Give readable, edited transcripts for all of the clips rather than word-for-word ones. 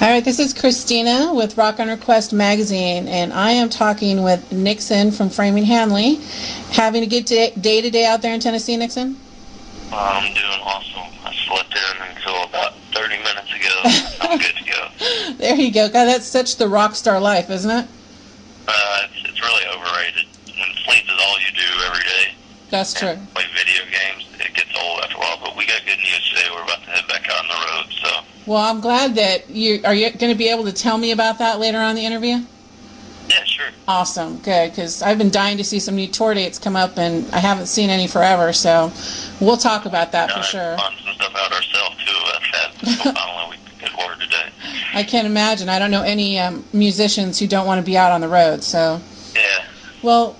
All right, this is Christina with Rock on Request magazine, and I am talking with Nixon from Framing Hanley. Having a good day today out there in Tennessee, Nixon? I'm doing awesome. I slept in until about 30 minutes ago. I'm good to go. There you go. God, that's such the rock star life, isn't it? It's really overrated. When sleep is all you do every day. That's true. Play video games, it gets old after a while. But we got good news today. We're about to head back out on the road, so... Well, I'm glad that are you going to be able to tell me about that later on in the interview? Yeah, sure. Awesome, good, because I've been dying to see some new tour dates come up, and I haven't seen any forever, so we'll talk about that for sure. Find some stuff out ourselves, too. So finally we could order today. I can't imagine. I don't know any musicians who don't want to be out on the road, so... Yeah. Well,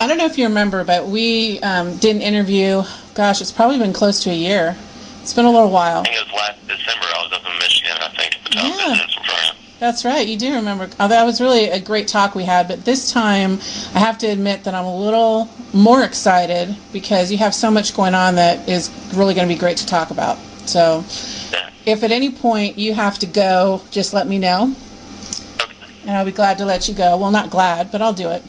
I don't know if you remember, but we did an interview, gosh, it's probably been close to a year. It's been a little while. I think it was last December. I was up in Michigan, I think, at the time. Yeah, that's right. You do remember. That was really a great talk we had, but this time I have to admit that I'm a little more excited because you have so much going on that is really going to be great to talk about. So if at any point you have to go, just let me know, and I'll be glad to let you go. Well, not glad, but I'll do it.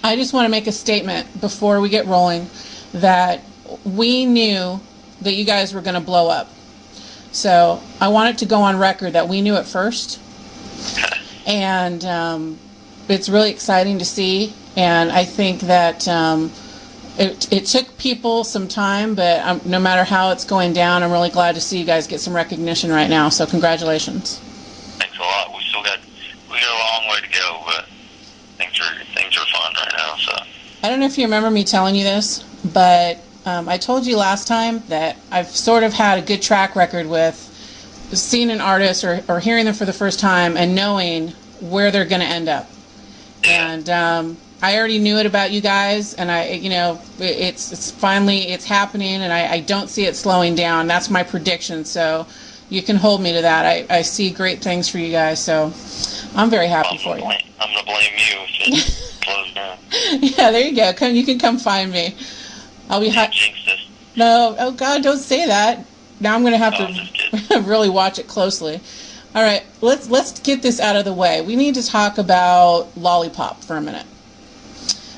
I just want to make a statement before we get rolling that we knew that you guys were going to blow up. So I want it to go on record that we knew it first. And it's really exciting to see. And I think that it took people some time, but no matter how it's going down, I'm really glad to see you guys get some recognition right now. So congratulations. Thanks a lot. We got a long way to go, but things are fun right now. So I don't know if you remember me telling you this, but I told you last time that I've sort of had a good track record with seeing an artist or hearing them for the first time and knowing where they're going to end up. And I already knew it about you guys, and it's finally happening, and I don't see it slowing down. That's my prediction, so you can hold me to that. I see great things for you guys, so I'm very happy for you. I'm going to blame you if it closed down. Yeah, there you go. You can come find me. I'll be No, oh God, don't say that. Now I'm going to have to really watch it closely. All right, let's get this out of the way. We need to talk about Lollipop for a minute.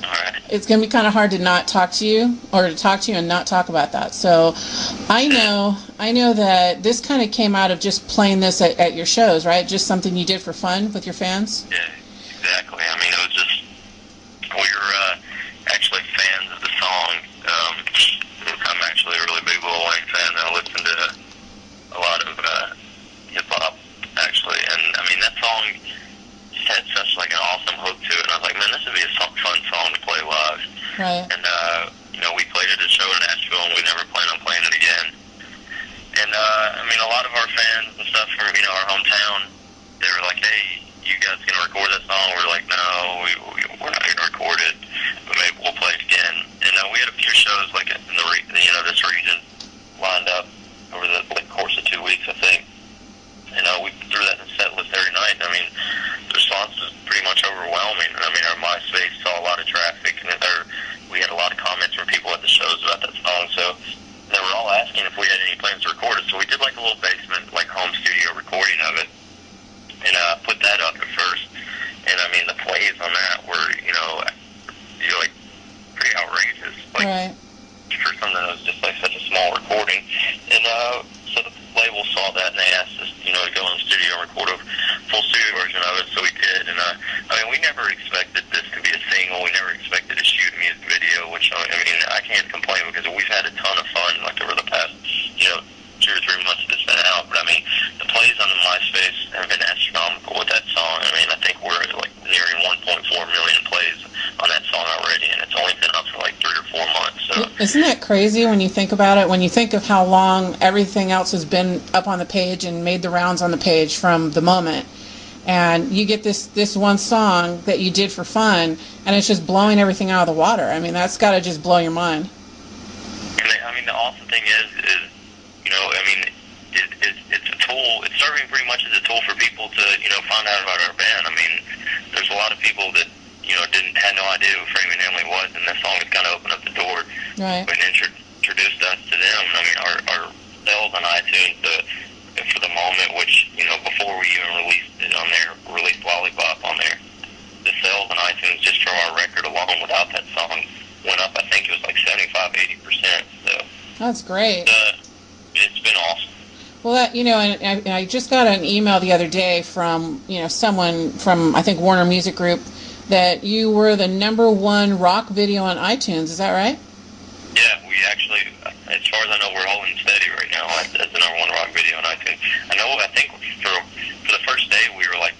All right. It's going to be kind of hard to not talk to you, or to talk to you and not talk about that. So I know that this kind of came out of just playing this at your shows, right? Just something you did for fun with your fans? Yeah, exactly. I mean, it was just, we were actually fans of the song. I'm actually a really big Lil Wayne fan. I listen to a lot of hip-hop, actually. And, I mean, that song just had such, like, an awesome hook to it. And I was like, man, this would be a fun song to play live. Right. And, we played it at a show in Nashville, and we never plan on playing it again. And, I mean, a lot of our fans and stuff from, our hometown, they were like, hey, you guys going to record that song? We're like, no, we're not going to record it, but maybe we'll play it again. And we had a few shows, like, in this region lined up over the course of 2 weeks, I think. And we threw that in the set list every night. I mean, the response was pretty much overwhelming. I mean, our MySpace saw a lot of traffic, and we had a lot of comments from people at the shows about that song. So they were all asking if we had any plans to record it. So we did, like, a little basement, like, home studio recording of it, and put that up at first. And, I mean, the plays on that were, like, pretty outrageous. Like, right. For something that was just, like, such a small recording. And so the label saw that, and they asked us, to go in the studio and record a full studio version of it, so we did. And, I mean, we never expected this to be a single. We never expected to shoot a music video, which, I mean, I can't complain because we've had a ton of fun, like, over the past, 2 or 3 months that it's been out. But, I mean, the plays on the MySpace have been astronomical with that song. I mean, I think we're, like, nearing 1.4 million plays on that song already, and it's only been up for, like, 3 or 4 months. So isn't that crazy when you think about it? When you think of how long everything else has been up on the page and made the rounds on the page from the moment, and you get this one song that you did for fun, and it's just blowing everything out of the water. I mean, that's got to just blow your mind. I mean, the awesome thing is I mean, it's a tool. It's serving pretty much as a tool for people to, find out about our band. I mean, there's a lot of people that, had no idea who Framing Hanley was, and this song has kind of opened up the door. Right. And introduced us to them. I mean, our sales on iTunes for the moment, which, before That's great. It's been awesome. Well, that, and I just got an email the other day from, someone from, I think, Warner Music Group, that you were the #1 rock video on iTunes. Is that right? Yeah, we actually, as far as I know, we're holding steady right now as the #1 rock video on iTunes. I think for the first day we were like,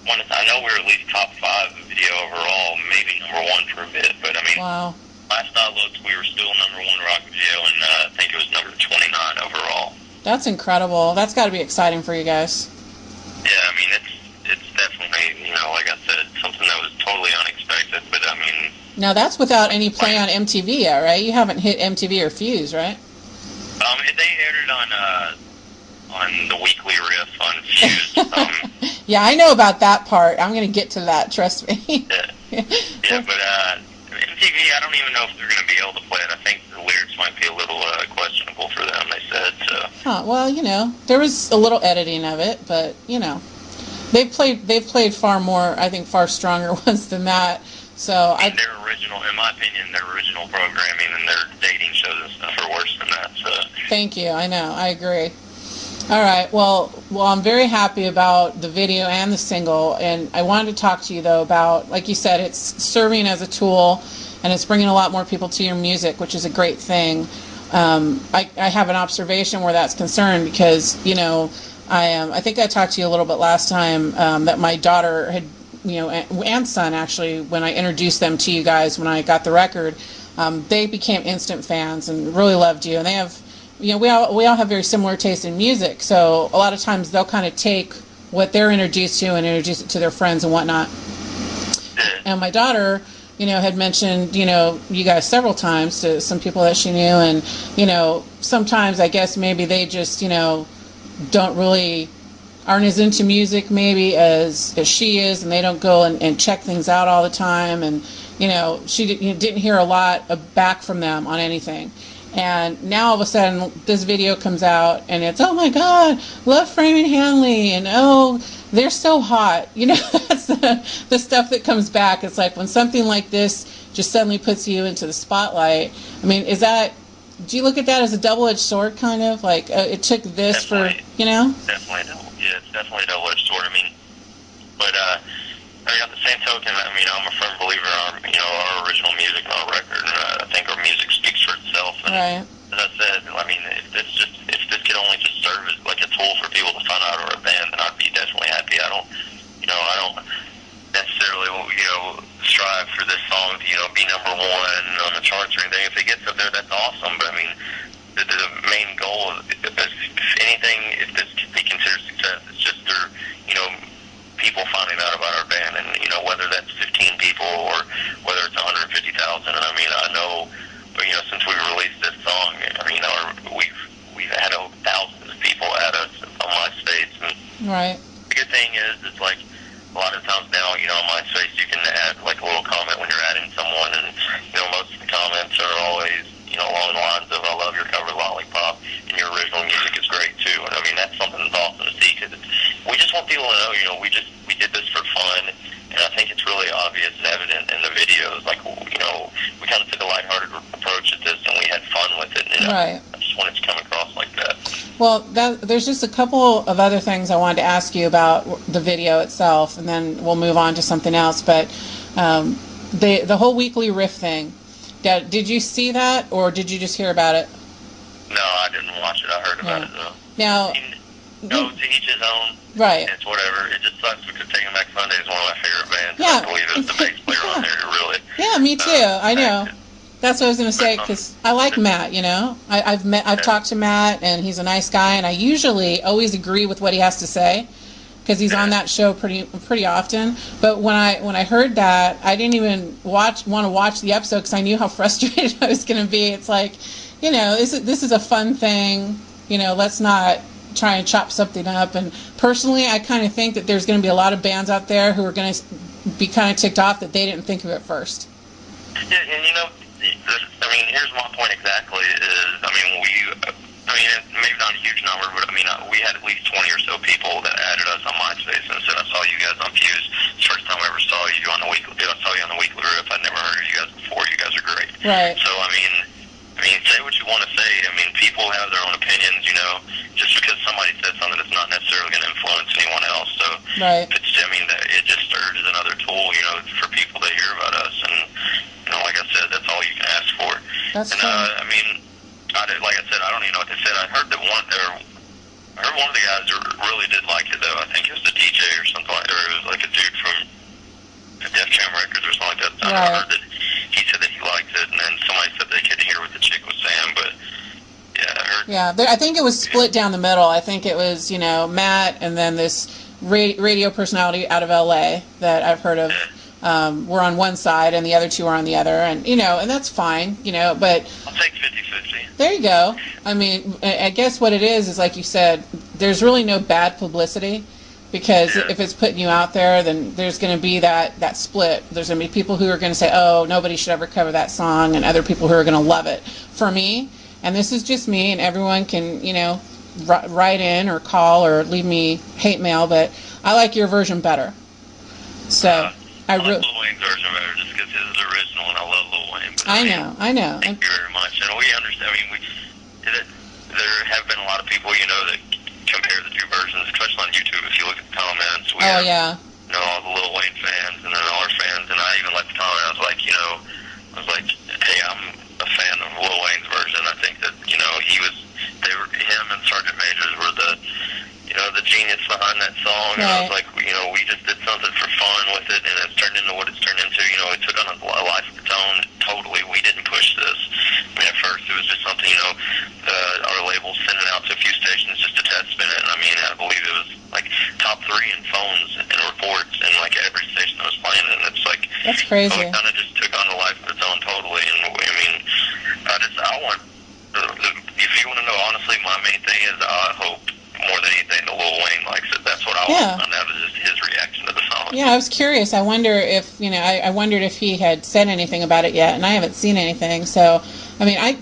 I know we were at least top 5 video overall, maybe #1 for a bit, but I mean, wow. Last I looked, we were still #1 rock video, and I think it was number 29 overall. That's incredible. That's got to be exciting for you guys. Yeah, I mean, it's definitely, like I said, something that was totally unexpected, but I mean... Now, that's without any play on MTV yet, right? You haven't hit MTV or Fuse, right? They aired it on the weekly riff on Fuse. Yeah, I know about that part. I'm going to get to that, trust me. yeah, but MTV, I don't even know if they're going to be able to play it. I think the lyrics might be a little questionable for them, they said, so... Huh, well, there was a little editing of it, but, they've played far more, I think, far stronger ones than that. So in my opinion, their original programming and their dating shows and stuff are worse than that. So. Thank you. I know. I agree. All right. Well, I'm very happy about the video and the single, and I wanted to talk to you though about, like you said, it's serving as a tool, and it's bringing a lot more people to your music, which is a great thing. I have an observation where that's concerned because I think I talked to you a little bit last time that my daughter had. And son, actually, when I introduced them to you guys when I got the record, they became instant fans and really loved you. And they have, we all have very similar taste in music. So a lot of times they'll kind of take what they're introduced to and introduce it to their friends and whatnot. And my daughter, had mentioned, you guys several times to some people that she knew. And, sometimes I guess maybe they just, don't really... aren't as into music maybe as she is, and they don't go and check things out all the time, and she didn't hear a lot back from them on anything. And now all of a sudden this video comes out and it's, oh my god, love Framing Hanley, and oh, they're so hot. That's the stuff that comes back. It's like when something like this just suddenly puts you into the spotlight. I mean, do you look at that as a double-edged sword, kind of? Like, it took this definitely, Definitely. Yeah, it's definitely a double-edged sword. I mean, but, at the same token, I'm a firm believer in our original music and our record, and I think our music speaks for itself. And right. As I said, if this could only just serve as, like, a tool for people to find out we're a band, then I'd be definitely happy. I don't necessarily, strive for this song to, be #1 on the charts or anything. If it gets up there, that's awesome. But I mean, the main goal, if anything, if this can be considered success, it's just people finding out about our band, and whether that's 15 people or whether it's 150,000. And I mean, I know, since we released this song, we've had thousands of people at us on MySpace. And right. The good thing is, it's like, a lot of times now, on MySpace, you can add like a little comment when you're adding someone, and most of the comments are always along the lines of, I love your cover Lollipop, and your original music is great too. And I mean, that's something that's awesome to see, because we just want people to know, we did this for fun, and I think it's really obvious and evident in the videos. Like, we kind of took a lighthearted approach at this, and we had fun with it. And, right. I just wanted to come across like that. Well, there's just a couple of other things I wanted to ask you about the video itself, and then we'll move on to something else. But the whole weekly riff thing, did you see that, or did you just hear about it? No, I didn't watch it. I heard about it, though. Now, to each his own. Right. It's whatever. It just sucks because Taking Back Sunday is one of my favorite bands. Yeah. I believe it's the bass player on there, really. Yeah, me too. I know. That's what I was going to say, because I like Matt, I've talked to Matt, and he's a nice guy, and I usually always agree with what he has to say, because he's on that show pretty often. But when I heard that, I didn't even want to watch the episode, because I knew how frustrated I was going to be. It's like, this is a fun thing, let's not try and chop something up. And personally, I kind of think that there's going to be a lot of bands out there who are going to be kind of ticked off that they didn't think of it first. Yeah, and here's my point exactly is, maybe not a huge number, but we had at least 20 or so people that added us on MySpace and said, I saw you guys on Fuse. It's the first time I ever saw you on the weekly. I saw you on the weekly riff. I'd never heard of you guys before. You guys are great. Right. So, say what you want to say. Right. I mean, it just served as another tool, you know, for people to hear about us. And, you know, like I said, that's all you can ask for. That's and, I mean, like I said, I don't even know what they said. I heard that one of the guys really did like it, though. I think it was the DJ or something like that, or it was like a dude from Def Jam Records or something like that. I heard that he said that he liked it, and then somebody said they couldn't hear what the chick was saying, but yeah, I heard. Yeah, I think it was split down the middle. I think it was, you know, Matt and then this radio personality out of LA that I've heard of. Were on one side and the other two are on the other, and you know, and that's fine, you know, but I'll take 50-50. There you go. I mean, I guess what it is like you said, there's really no bad publicity, because if it's putting you out there, then there's going to be that split. There's going to be people who are going to say, oh, nobody should ever cover that song, and other people who are going to love it. For me, and this is just me, and everyone can, you know, write in or call or leave me hate mail, but I like your version better. So I like Lil Wayne's version better just because his is original, and I love Lil Wayne. But I know. Thank you very much. And we understand. I mean, there have been a lot of people, you know, that compare the two versions, especially on YouTube. If you look at the comments, we have, you know, all the Lil Wayne fans and then our fans, and I even left the comment. I was like, you know, hey, I'm a fan of Lil Wayne's version. I think that, you know, him and Sergeant Majors were the genius behind that song. And I was like, you know, we just did something for fun with it, and it's turned into what it's turned into. You know, it took on a life of its own. Totally, we didn't push this. I mean, at first it was just something, you know, our label sent it out to a few stations just to test spin it. And I mean, I believe it was like top 3 in phones and reports, and like every station that was playing it. And it's like, that's crazy. So it kind of just took on a life of its own totally. And I mean, I want. If you want to know, honestly, my main thing is I hope more than anything that Lil Wayne likes it. That's what I want to find out, is just his reaction to the song. Yeah, I was curious. I wonder if, you know, I wondered if he had said anything about it yet, and I haven't seen anything. So, I mean, I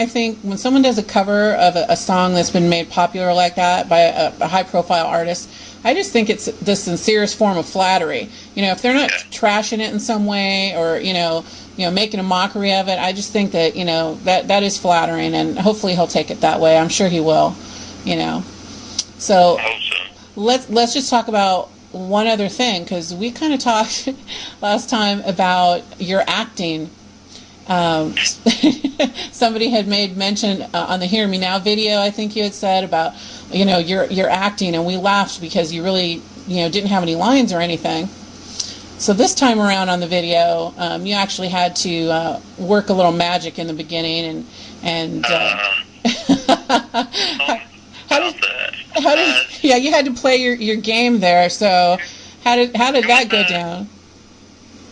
think when someone does a cover of a song that's been made popular like that by a high-profile artist, I just think it's the sincerest form of flattery. You know, if they're not trashing it in some way or, you know, making a mockery of it, I just think that, you know, that is flattering, and hopefully he'll take it that way. I'm sure he will, you know. So let's just talk about one other thing, because we kind of talked last time about your acting. Somebody had made mention on the Hear Me Now video, I think you had said, about, you know, your acting, and we laughed because you really, you know, didn't have any lines or anything. So this time around on the video, you actually had to work a little magic in the beginning, and you had to play your game there. So how did that go down?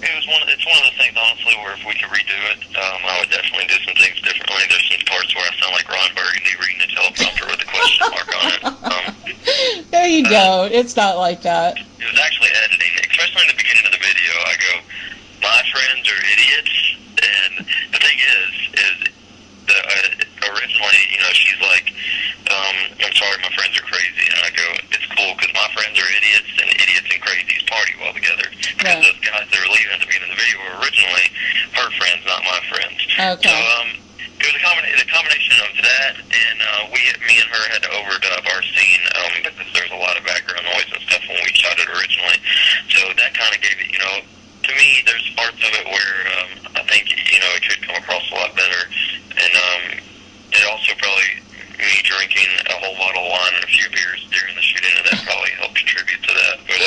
It's one of the things, honestly, where if we could redo it, I would definitely do some things differently. There's some parts where I sound like Ron Burgundy reading a teleprompter with a question mark on it. There you go. It's not like that. It was actually editing, especially in the beginning of the video. I go, my friends are idiots, and the thing is originally, you know, she's like, I'm sorry, my friends are crazy, and I go, it's cool, because my friends are idiots, and idiots and crazies party well together. Because those guys that were leaving at the beginning of the video were originally her friends, not my friends. Okay. So, it was a combination of that, and me and her had to overdub our scene, because there was a lot of background noise and stuff when we shot it originally. So that kind of gave it, you know, to me, there's parts of it where I think, you know, it could come across a lot better, and it also probably, me drinking a whole bottle of wine and a few beers during the shooting of that probably helped contribute to that. But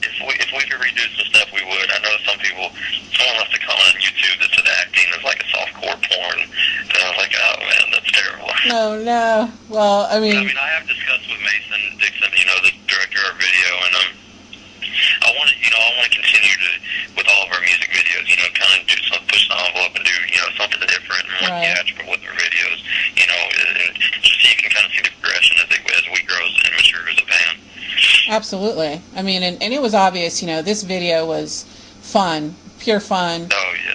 if we could redo some stuff, we would. I know someone left a comment on YouTube that said acting is like a softcore porn, and I was like, oh man, that's terrible. No. Well, I mean, I have discussed with Mason Dixon, you know, the director of our video, and I want to continue to, with all of our music videos, you know, kind of push the envelope and do, you know, something different and more theatrical with our videos, you know, just so you can kind of see the progression as we grow and mature as a band. Absolutely. I mean, and it was obvious, you know, this video was fun, pure fun,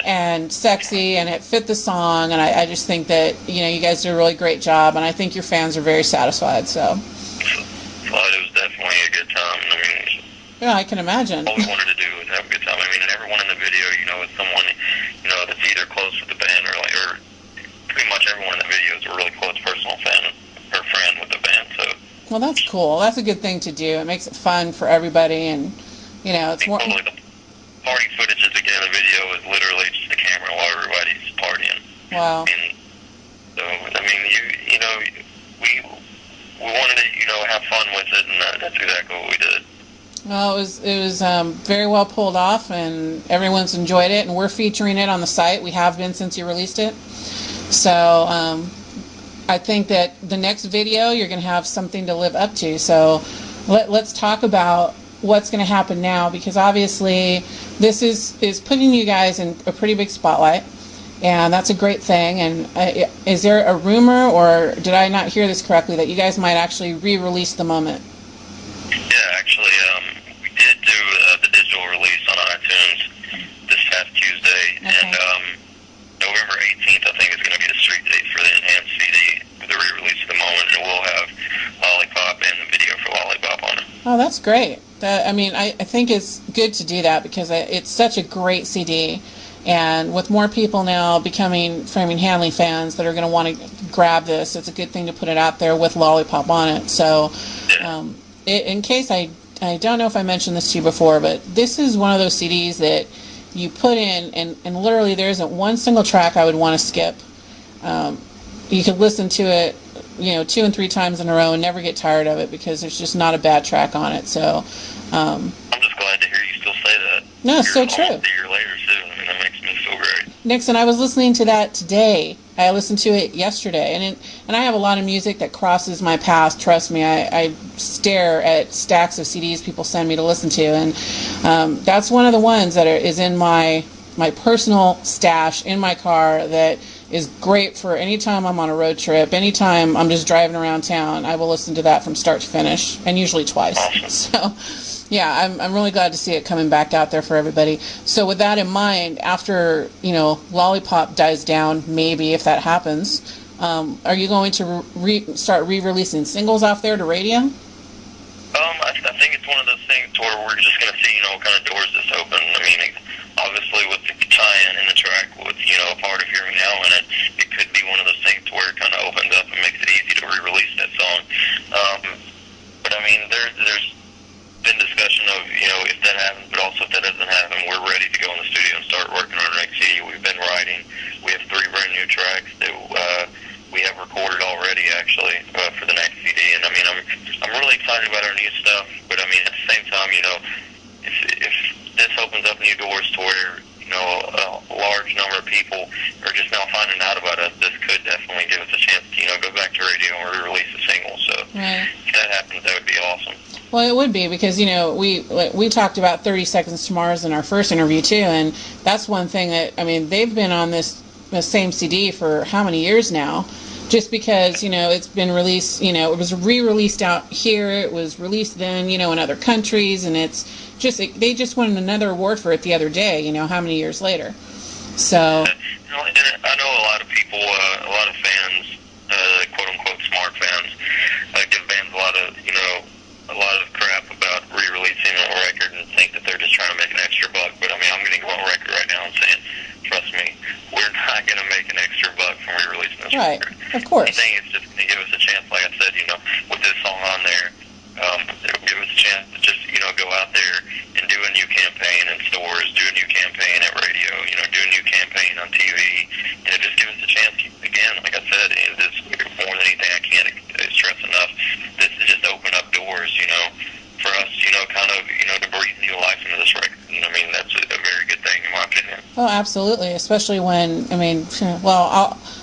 and sexy, and it fit the song, and I just think that, you know, you guys did a really great job, and I think your fans are very satisfied, so. Well, it was definitely a good time. I mean, yeah, I can imagine. All we wanted to do was have a good time. I mean, and everyone in the video, you know, is someone, you know, that's either close with the band or pretty much everyone in the video is a really close personal fan or friend with the band. So Well, that's cool. That's a good thing to do. It makes it fun for everybody, and it's more. Totally. The party footage at the beginning of the video is literally just the camera while everybody's partying. Wow. And so, I mean, we wanted to, have fun with it, and that's exactly what we did. Well, it was very well pulled off, and everyone's enjoyed it, and we're featuring it on the site. We have been since you released it. So I think that the next video you're going to have something to live up to. So let's talk about what's going to happen now, because obviously this is putting you guys in a pretty big spotlight, and that's a great thing. And is there a rumor, or did I not hear this correctly, that you guys might actually re-release The Moment? Yeah, actually, we did do the digital release on iTunes this past Tuesday, okay. And November 18th, I think, is going to be the street date for the enhanced CD, the re-release of The Moment, and we'll have Lollipop and the video for Lollipop on it. Oh, that's great. I think it's good to do that, because it's such a great CD, and with more people now becoming Framing Hanley fans that are going to want to grab this, it's a good thing to put it out there with Lollipop on it. So, in case I don't know if I mentioned this to you before, but this is one of those CDs that you put in, and literally there isn't one single track I would want to skip. You could listen to it, 2 and 3 times in a row and never get tired of it, because there's just not a bad track on it. So, I'm just glad to hear you still say that. No, it's so true. A year later, too. I mean, that makes me feel great. Nixon, I was listening to that today. I listened to it yesterday, and I have a lot of music that crosses my path. Trust me, I stare at stacks of CDs people send me to listen to, and that's one of the ones that is in my personal stash in my car that is great for any time I'm on a road trip, anytime I'm just driving around town. I will listen to that from start to finish, and usually twice. Awesome. So, yeah, I'm really glad to see it coming back out there for everybody. So with that in mind, after Lollipop dies down, maybe if that happens, are you going to start re-releasing singles off there to radio? I think it's one of those things where we're just going to see, what kind of doors this open. I mean, obviously with the tie-in and the track with, a part of Hear Me Now in it could be one of those things where it kind of opens up and makes it easy to re-release that song. But I mean, there's been discussion of, if that happens, but also if that doesn't happen, we're ready to go in the studio and start working on our next CD. We've been writing. We have 3 brand new tracks that we have recorded already, actually, for the next CD. And I mean, I'm really excited about our new stuff, but I mean, at the same time, if this opens up new doors to where, a large number of people are just now finding out about us, this could definitely give us a chance to, go back to radio and re-release a single. So right. If that happens, that would be awesome. Well, it would be, because we talked about 30 Seconds to Mars in our first interview too, and that's one thing that, I mean, they've been on this same CD for how many years now, just because it's been released, it was re-released out here, it was released then in other countries, and it's just they just won another award for it the other day, how many years later. So I know a lot of people, a lot of fans, quote unquote smart fans, give bands a lot of crap about re-releasing a record and think that they're just trying to make an extra buck. But I mean, I'm going to go on record right now and saying, trust me, we're not going to make an extra buck from re-releasing this record. Of course. I think it's just going to give us a chance, like I said, with this song on there, it'll give us a chance to just, go out there and do a new campaign in stores, do a new campaign at radio, do a new campaign on TV, and it just gives us a chance, again, like I said, this more than anything I can't stress enough, this is just open up doors, for us, kind of, to breathe new life into this record. And I mean, that's a very good thing in my opinion. Oh, absolutely, especially when,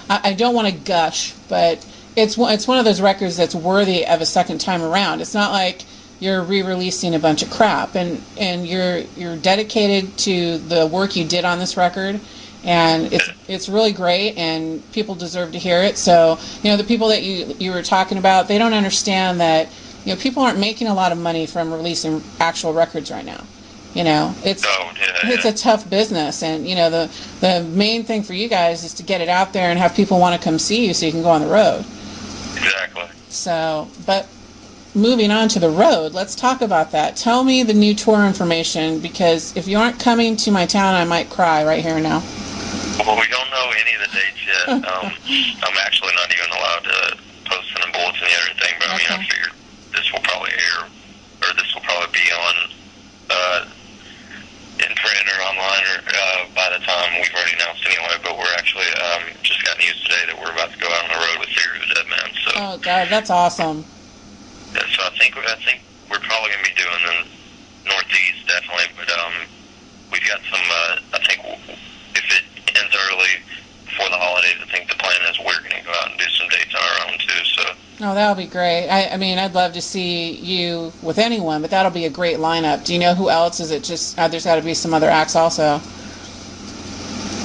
I don't want to gush, but it's one of those records that's worthy of a second time around. It's not like you're re-releasing a bunch of crap, and you're dedicated to the work you did on this record, and it's really great, and people deserve to hear it. So the people that you were talking about, they don't understand that people aren't making a lot of money from releasing actual records right now. It's a tough business, and the main thing for you guys is to get it out there and have people want to come see you so you can go on the road. Exactly. So, but moving on to the road, let's talk about that. Tell me the new tour information, because if you aren't coming to my town, I might cry right here now. Well, we don't know any of the dates yet. I'm actually not even allowed to post in the bulletin yet or anything, but I mean, I figured That's awesome. Yeah, so I think we're probably going to be doing the Northeast, definitely, but we've got some, I think if it ends early before the holidays, I think the plan is we're going to go out and do some dates on our own, too, so. Oh, that'll be great. I mean, I'd love to see you with anyone, but that'll be a great lineup. Do you know who else? Is it just, there's got to be some other acts also?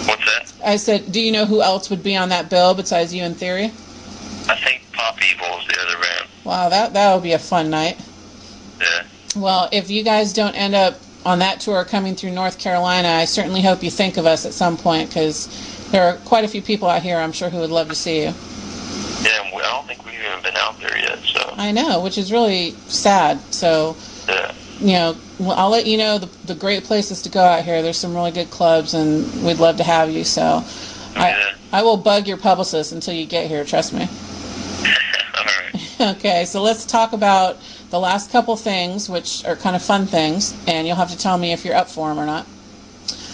What's that? I said, do you know who else would be on that bill besides you and Theory? I think Pop Evil is the other band. Wow, that would be a fun night. Yeah. Well, if you guys don't end up on that tour coming through North Carolina, I certainly hope you think of us at some point, because there are quite a few people out here, I'm sure, who would love to see you. Yeah, I don't think we've even been out there yet, so. I know, which is really sad. So, yeah. You know, I'll let you know the great places to go out here. There's some really good clubs, and we'd love to have you. So, Yeah. I will bug your publicist until you get here. Trust me. All right. Okay, so let's talk about the last couple things, which are kind of fun things, and you'll have to tell me if you're up for them or not.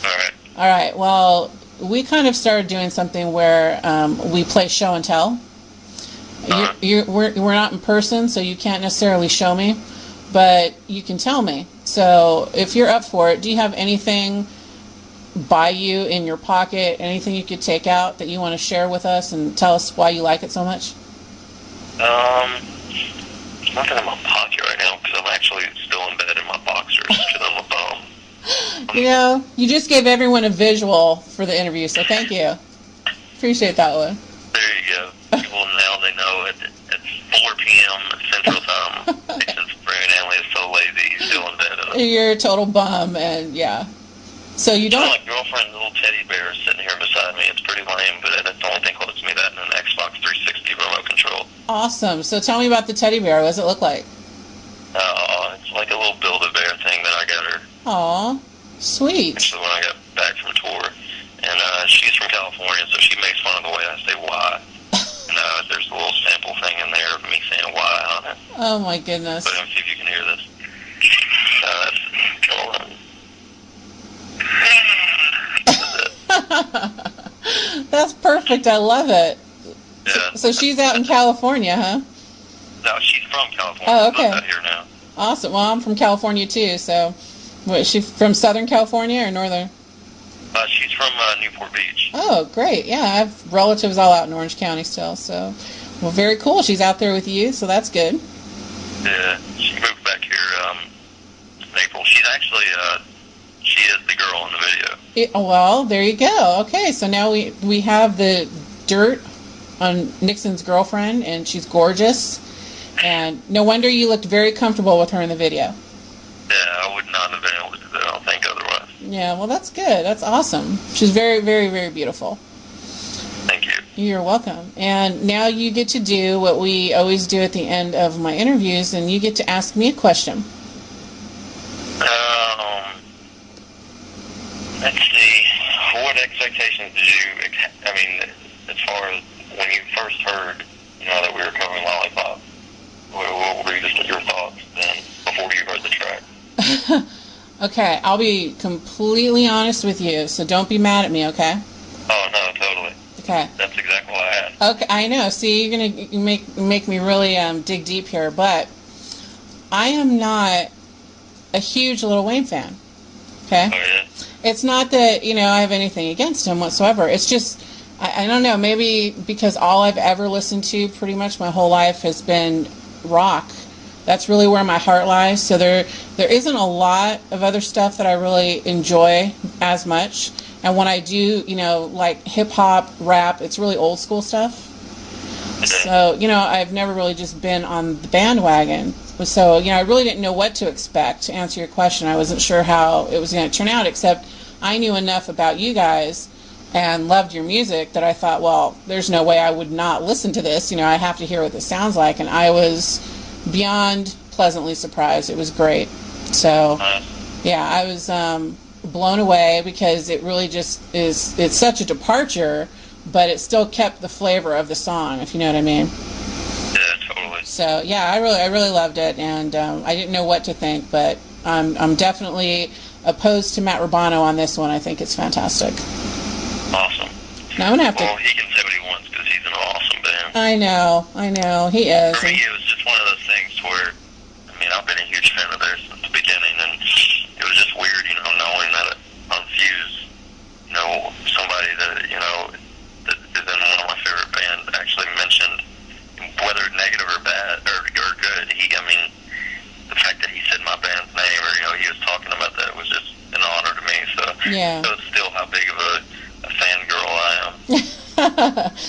All right. All right. Well, we kind of started doing something where we play show and tell. We're not in person, so you can't necessarily show me, but you can tell me. So if you're up for it, do you have anything by you in your pocket, anything you could take out that you want to share with us and tell us why you like it so much? There's nothing in my pocket right now because I'm actually still in bed in my boxers because I'm a bum. You know, you just gave everyone a visual for the interview, so thank you. Appreciate that one. There you go. People now they know at 4 p.m. Central Time. Since Framing Hanley is so lazy, he's still in bed. You're a total bum, and yeah. So you don't. My girlfriend's little teddy bear is sitting here beside me. It's pretty lame, but that's the only thing close to me. That and an Xbox 360 remote control. Awesome. So tell me about the teddy bear. What does it look like? It's like a little Build-A-Bear thing that I got her. Aw, sweet. Actually, when I got back from tour. And she's from California, so she makes fun of the way I say why. And there's a little sample thing in there of me saying why on it. Oh, my goodness. But let me see if you can hear this. Come on. That's perfect. I love it. Yeah. So she's out in California, huh? No, she's from California. Oh, okay. She's out here now. Awesome. Well, I'm from California, too. So, what, is she from Southern California or Northern? She's from Newport Beach. Oh, great. Yeah, I have relatives all out in Orange County still. So, well, very cool. She's out there with you, so that's good. Yeah, she moved back here in April. She's actually, she is the girl in the video. Well, there you go. Okay, so now we have the dirt on Nixon's girlfriend, and she's gorgeous. And no wonder you looked very comfortable with her in the video. Yeah, I would not have been able to do that, I don't think, otherwise. Yeah, well, that's good. That's awesome. She's very, very, very beautiful. Thank you. You're welcome. And now you get to do what we always do at the end of my interviews, and you get to ask me a question. Let's see. What expectations did you, as far as when you first heard, that we were covering Lollipop, what were just your thoughts then, before you heard the track? Okay, I'll be completely honest with you, so don't be mad at me, okay? Oh, no, totally. Okay. That's exactly what I had. Okay, I know. See, you're going to make me really dig deep here, but I am not a huge Lil Wayne fan, okay? Oh, yeah? It's not that, I have anything against him whatsoever. It's just, I don't know, maybe because all I've ever listened to pretty much my whole life has been rock. That's really where my heart lies. So there isn't a lot of other stuff that I really enjoy as much. And when I do, like hip-hop, rap, it's really old school stuff. So, I've never really just been on the bandwagon. So, I really didn't know what to expect. To answer your question, I wasn't sure how it was going to turn out, except I knew enough about you guys and loved your music that I thought, well, there's no way I would not listen to this. I have to hear what this sounds like. And I was beyond pleasantly surprised. It was great. So, yeah, I was blown away because it really just it's such a departure, but it still kept the flavor of the song, if you know what I mean. Yeah, totally. So, yeah, I really loved it, and I didn't know what to think, but I'm definitely opposed to Matt Rubano on this one. I think it's fantastic. Awesome. Now I'm going to have to... Well, he can say what he wants because he's an awesome band. I know. He is. For me, it was just one of those things where, I mean, I've been a huge fan of theirs since the beginning, and it was just weird, knowing that on Fuse, somebody that, that is in one of my favorite bands actually mentioned, whether negative or bad, or good, the fact that he said my band's name, or, he was talking about that was just an honor to me, so yeah. Shows still how big of a fangirl I am.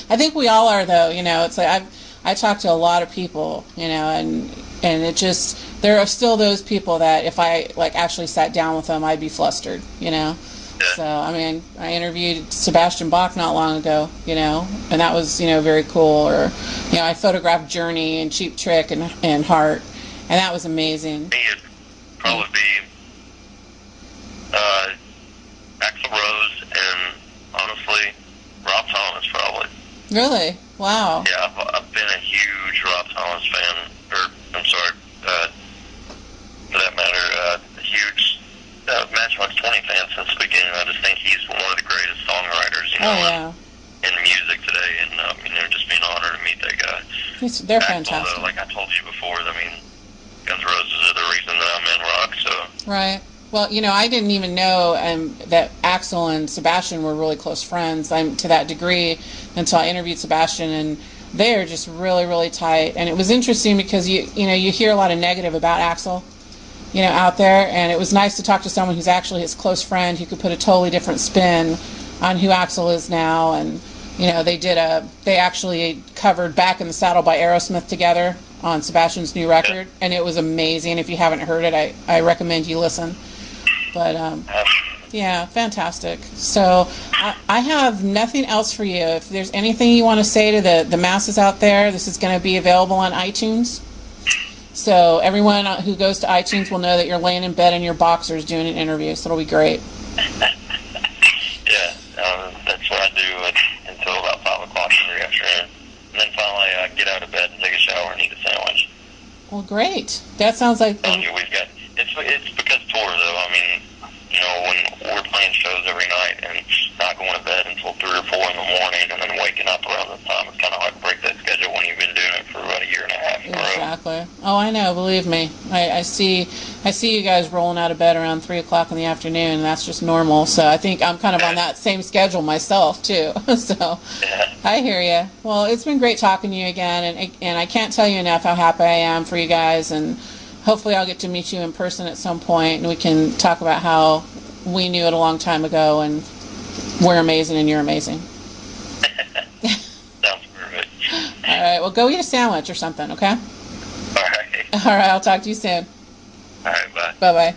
I think we all are, though. It's like I talk to a lot of people, and it just, there are still those people that if I actually sat down with them, I'd be flustered, Yeah. So I interviewed Sebastian Bach not long ago, and that was very cool. Or I photographed Journey and Cheap Trick and Heart, and that was amazing. Me, it'd probably be Axl Rose and honestly Rob Thomas, probably. Really? Wow. Yeah, I've been a huge Rob Thomas fan, for that matter, a huge Matchbox 20 fan since the beginning. I just think he's one of the greatest songwriters, in music today, and just being an honor to meet that guy. They're fantastic. Though, like I told you before, Guns N' Roses are the reason that I'm in rock, so. Right. Well, I didn't even know that Axl and Sebastian were really close friends to that degree until I interviewed Sebastian, and they're just really, really tight. And it was interesting because you hear a lot of negative about Axl, out there, and it was nice to talk to someone who's actually his close friend who could put a totally different spin on who Axl is now. And they actually covered Back in the Saddle by Aerosmith together on Sebastian's new record, and it was amazing. If you haven't heard it, I recommend you listen. But yeah, fantastic. So I have nothing else for you. If there's anything you want to say to the masses out there, this is going to be available on iTunes. So everyone who goes to iTunes will know that you're laying in bed in your boxers doing an interview. So it'll be great. Yeah, that's what I do until about 5 o'clock in the afternoon. And then finally I get out of bed and take a shower and eat a sandwich. Well, great. That sounds like... It's because tour, though. When we're playing shows every night and not going to bed until 3 or 4 in the morning and then waking up around this time, it's kind of hard to break that schedule when you've been doing it for about a year and a half in a row. Exactly. Oh, I know. Believe me. I see you guys rolling out of bed around 3 o'clock in the afternoon, and that's just normal. So I think I'm kind of on that same schedule myself, too. So I hear you. Well, it's been great talking to you again, and I can't tell you enough how happy I am for you guys, and hopefully I'll get to meet you in person at some point, and we can talk about how we knew it a long time ago, and we're amazing and you're amazing. Sounds perfect. All right, well, go eat a sandwich or something, okay? All right. All right, I'll talk to you soon. All right, bye. Bye-bye.